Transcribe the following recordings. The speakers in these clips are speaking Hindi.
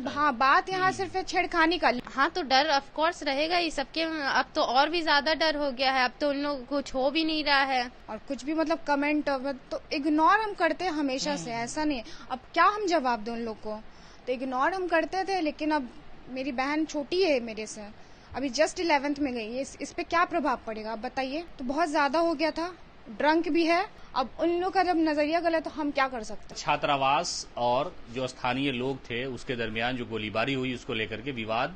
होता है। हाँ, बात यहाँ सिर्फ है छेड़खानी का। हाँ, तो डर ऑफ कोर्स रहेगा ही सबके। अब तो और भी ज्यादा डर हो गया है, अब तो उन लोग कुछ हो भी नहीं रहा है। और कुछ भी मतलब कमेंट तो इग्नोर हम करते हैं हमेशा से, ऐसा नहीं है। अब क्या हम जवाब दें उन लोग को, तो इग्नोर हम करते थे। लेकिन अब मेरी बहन छोटी है मेरे से, अभी जस्ट 11th में गई है, इस पे क्या प्रभाव पड़ेगा आप बताइए। तो बहुत ज्यादा हो गया था, ड्रंक भी है। अब उन लोग का जब नजरिया गलत तो हम क्या कर सकते हैं। छात्रावास और जो स्थानीय लोग थे उसके दरमियान जो गोलीबारी हुई उसको लेकर के विवाद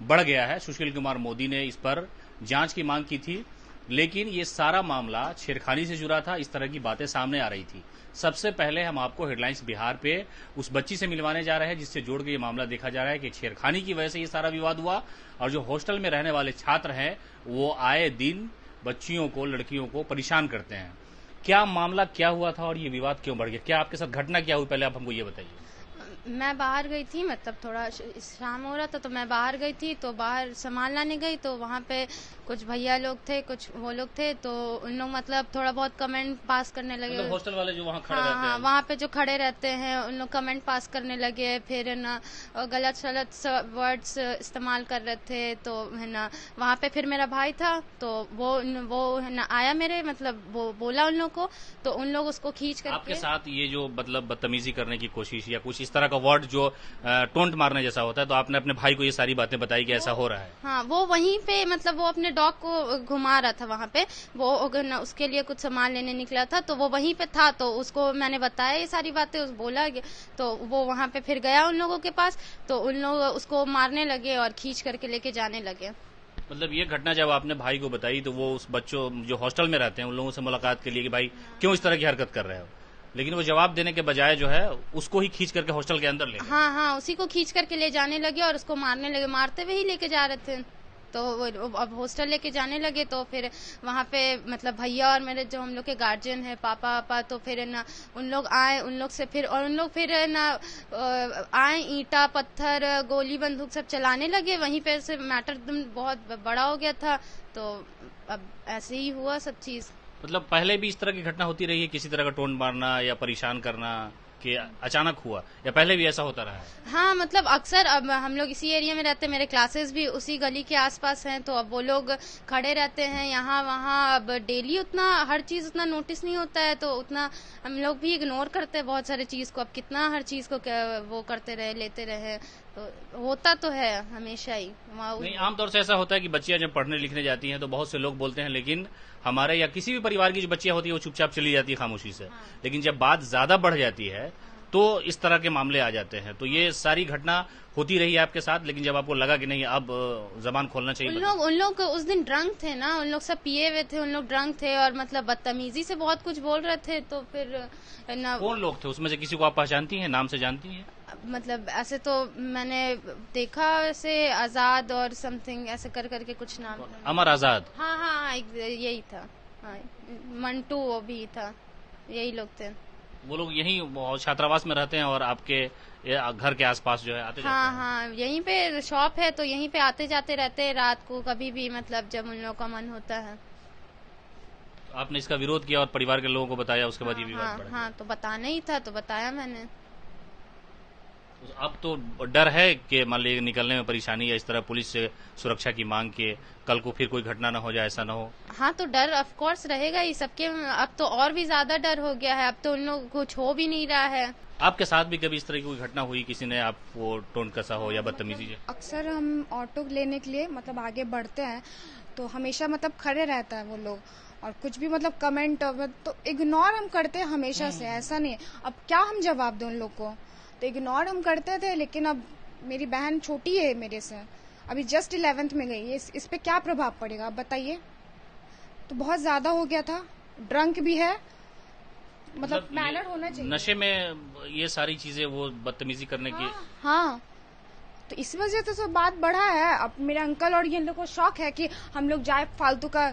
बढ़ गया है। सुशील कुमार मोदी ने इस पर जांच की मांग की थी, लेकिन ये सारा मामला छेड़खानी से जुड़ा था। इस तरह की बातें सामने आ रही थी। सबसे पहले हम आपको हेडलाइंस बिहार पे उस बच्ची से मिलवाने जा रहे हैं जिससे जोड़ के ये मामला देखा जा रहा है कि छेड़खानी की वजह से ये सारा विवाद हुआ। और जो हॉस्टल में रहने वाले छात्र हैं वो आए दिन बच्चियों को, लड़कियों को परेशान करते हैं। क्या मामला क्या हुआ था और ये विवाद क्यों बढ़ गया? क्या आपके साथ घटना क्या हुई, पहले आप हमको ये बताइए। मैं बाहर गई थी, मतलब थोड़ा शाम हो रहा था तो मैं बाहर गई थी, तो बाहर सामान लाने गई तो वहाँ पे कुछ भैया लोग थे, कुछ वो लोग थे, तो उन लोग मतलब थोड़ा बहुत कमेंट पास करने लगे। मतलब हॉस्टल वाले जो वहाँ खड़े हाँ, रहते हैं, वहाँ पे जो खड़े रहते हैं उन लोग कमेंट पास करने लगे, फिर ना गलत सलत वर्ड्स इस्तेमाल कर रहे थे। तो है ना वहाँ पे फिर मेरा भाई था तो वो है ना आया मेरे, मतलब वो बोला उन लोग को, तो उन लोग उसको खींच करके आपके साथ ये जो मतलब बदतमीजी करने की कोशिश या कुछ इस तरह का वर्ड जो टोंट मारने जैसा होता है, तो आपने अपने भाई को ये सारी बातें बताई कि ऐसा हो रहा है। हाँ, वो वहीं पे मतलब वो अपने डॉग को घुमा रहा था वहाँ पे, वो उसके लिए कुछ सामान लेने निकला था तो वो वहीं पे था, तो उसको मैंने बताया ये सारी बातें, उस बोला तो वो वहाँ पे फिर गया उन लोगों के पास, तो उन लोग उसको मारने लगे और खींच करके लेके जाने लगे। मतलब ये घटना जब आपने भाई को बताई तो वो उस बच्चों जो हॉस्टल में रहते हैं उन लोगों से मुलाकात के लिए कि भाई क्यों इस तरह की हरकत कर रहे हो, लेकिन वो जवाब देने के बजाय जो है उसको ही खींच करके हॉस्टल के अंदर ले गए। हाँ, उसी को खींच करके ले जाने लगे और उसको मारने लगे, मारते हुए ही लेके जा रहे थे। तो अब हॉस्टल लेके जाने लगे तो फिर वहाँ पे मतलब भैया और मेरे जो हम लोग के गार्जियन है पापा, तो फिर ना उन लोग आए, उन लोग से फिर और उन लोग फिर ना आए, ईंटा पत्थर गोली बंदूक सब चलाने लगे। वहीं पे से मैटर एकदम बहुत बड़ा हो गया था, तो अब ऐसे ही हुआ सब चीज। मतलब पहले भी इस तरह की घटना होती रही है, किसी तरह का टोन मारना या परेशान करना, कि अचानक हुआ या पहले भी ऐसा होता रहा है? हाँ, मतलब अक्सर अब हम लोग इसी एरिया में रहते हैं, मेरे क्लासेस भी उसी गली के आसपास हैं, तो अब वो लोग खड़े रहते हैं यहाँ वहाँ। अब डेली उतना हर चीज उतना नोटिस नहीं होता है, तो उतना हम लोग भी इग्नोर करते हैं बहुत सारी चीज को। अब कितना हर चीज को वो करते रहे, लेते रहे, तो होता तो है हमेशा ही। नहीं, आमतौर से ऐसा होता है कि बच्चियां जब पढ़ने लिखने जाती हैं तो बहुत से लोग बोलते हैं, लेकिन हमारे या किसी भी परिवार की जो बच्चियां होती है वो चुपचाप चली जाती है खामोशी से। हाँ। लेकिन जब बात ज्यादा बढ़ जाती है तो इस तरह के मामले आ जाते हैं। तो ये सारी घटना होती रही है आपके साथ, लेकिन जब आपको लगा कि नहीं अब जबान खोलना चाहिए। उन लोग उस दिन ड्रंक थे ना, उन लोग सब पिए हुए थे, उन लोग ड्रंक थे और मतलब बदतमीजी से बहुत कुछ बोल रहे थे। तो फिर ना कौन लोग थे उसमें से? किसी को आप पहचानती हैं, नाम से जानती हैं? मतलब ऐसे तो मैंने देखा, वैसे आजाद और समथिंग ऐसे कर करके कुछ नाम। अमर आजाद? हाँ, यही था। हाँ, मंटू वो भी था, यही लोग थे। वो लोग यही छात्रावास में रहते हैं और आपके घर के आसपास जो है आते जाते हैं? हाँ, यहीं पे शॉप है तो यहीं पे आते जाते रहते हैं रात को कभी भी, मतलब जब उन लोगों का मन होता है। आपने इसका विरोध किया और परिवार के लोगों को बताया, उसके बाद ये विवाद बढ़ा? हाँ, तो बताना ही था तो बताया मैंने। अब तो डर है कि मान लीजिए निकलने में परेशानी या इस तरह पुलिस से सुरक्षा की मांग के कल को फिर कोई घटना न हो जाए, ऐसा न हो? हाँ, तो डर ऑफ कोर्स रहेगा ही सबके। अब तो और भी ज्यादा डर हो गया है, अब तो उन लोग कुछ हो भी नहीं रहा है। आपके साथ भी कभी इस तरह की कोई घटना हुई, किसी ने आपको टोन कसा हो या बदतमीजी? अक्सर हम ऑटो लेने के लिए मतलब आगे बढ़ते हैं तो हमेशा मतलब खड़े रहता है वो लोग, और कुछ भी मतलब कमेंट तो इग्नोर हम करते हैं हमेशा से, ऐसा नहीं है। अब क्या हम जवाब दें उन लोग को, तो इग्नोर हम करते थे। लेकिन अब मेरी बहन छोटी है मेरे से, अभी जस्ट 11th में गई है, इस पे क्या प्रभाव पड़ेगा आप बताइए। तो बहुत ज्यादा हो गया था, ड्रंक भी है, मतलब मैनर होना चाहिए। नशे में ये सारी चीजें वो बदतमीजी करने की। हाँ, तो इस वजह से तो बात बढ़ा है। अब मेरे अंकल और ये लोग को शौक है कि हम लोग जाए फालतू का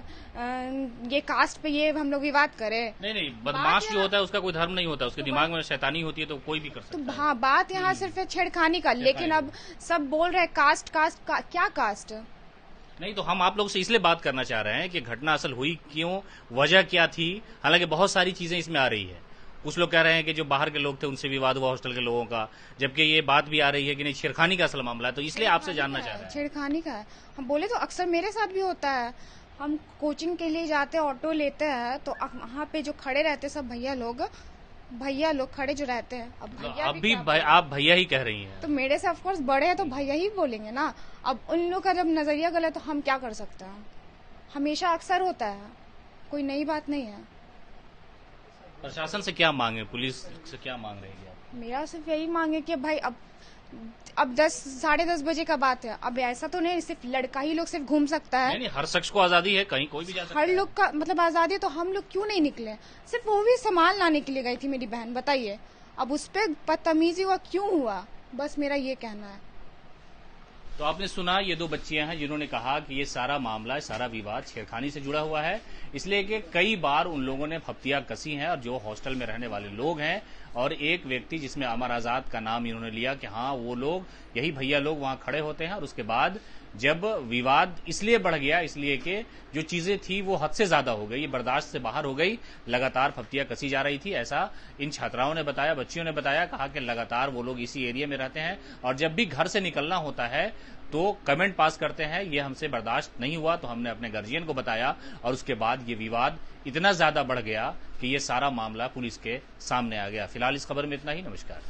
ये कास्ट पे ये हम लोग विवाद करें। नहीं, बदमाश जो होता है उसका कोई धर्म नहीं होता, उसके दिमाग में शैतानी होती है तो कोई भी कर सकता है। तो हाँ, बात यहाँ सिर्फ है छेड़खानी का। लेकिन अब सब बोल रहे हैं कास्ट क्या कास्ट? नहीं, तो हम आप लोग से इसलिए बात करना चाह रहे हैं कि घटना असल हुई क्यों, वजह क्या थी। हालांकि बहुत सारी चीजें इसमें आ रही है कुछ लोग कह रहे हैं कि जो बाहर के लोग थे उनसे विवाद हुआ हॉस्टल के लोगों का, जबकि ये बात भी आ रही है कि नहीं छेड़खानी का असल मामला है, तो इसलिए आपसे जानना चाह रहे हैं। छेड़खानी का है, हम बोले तो अक्सर मेरे साथ भी होता है। हम कोचिंग के लिए जाते हैं, ऑटो लेते हैं, तो वहाँ पे जो खड़े रहते हैं सब भैया लोग खड़े जो रहते हैं, अब भैया अब भी आप भैया ही कह रही हैं, तो मेरे से ऑफकोर्स बड़े हैं तो भैया ही बोलेंगे ना। अब उन लोग का जब नजरिया गलत तो हम क्या कर सकते हैं। हमेशा अक्सर होता है, कोई नई बात नहीं है। प्रशासन से क्या मांगे, पुलिस से क्या मांग रही है? मेरा सिर्फ यही मांगे कि भाई अब 10 साढ़े 10 बजे का बात है, अब ऐसा तो नहीं सिर्फ लड़का ही लोग सिर्फ घूम सकता है। नहीं, हर शख्स को आजादी है, कहीं कोई भी जा सकता है। हर लोग का मतलब आजादी है, तो हम लोग क्यों नहीं निकले? सिर्फ वो भी सामान लाने के लिए गई थी मेरी बहन, बताइए अब उस पर बदतमीजी हुआ क्यों हुआ, बस मेरा ये कहना है। तो आपने सुना ये 2 बच्चियां हैं जिन्होंने कहा कि ये सारा मामला, सारा विवाद छेड़खानी से जुड़ा हुआ है, इसलिए कि कई बार उन लोगों ने फप्तियां कसी हैं और जो हॉस्टल में रहने वाले लोग हैं और एक व्यक्ति जिसमें अमर आजाद का नाम इन्होंने लिया कि हाँ वो लोग, यही भैया लोग वहां खड़े होते हैं, और उसके बाद जब विवाद इसलिए बढ़ गया इसलिए कि जो चीजें थी वो हद से ज्यादा हो गई, बर्दाश्त से बाहर हो गई, लगातार फप्तियां कसी जा रही थी, ऐसा इन छात्राओं ने बताया, बच्चियों ने बताया। कहा कि लगातार वो लोग इसी एरिया में रहते हैं और जब भी घर से निकलना होता है तो कमेंट पास करते हैं, ये हमसे बर्दाश्त नहीं हुआ, तो हमने अपने गार्जियन को बताया और उसके बाद ये विवाद इतना ज्यादा बढ़ गया कि ये सारा मामला पुलिस के सामने आ गया। फिलहाल इस खबर में इतना ही। नमस्कार।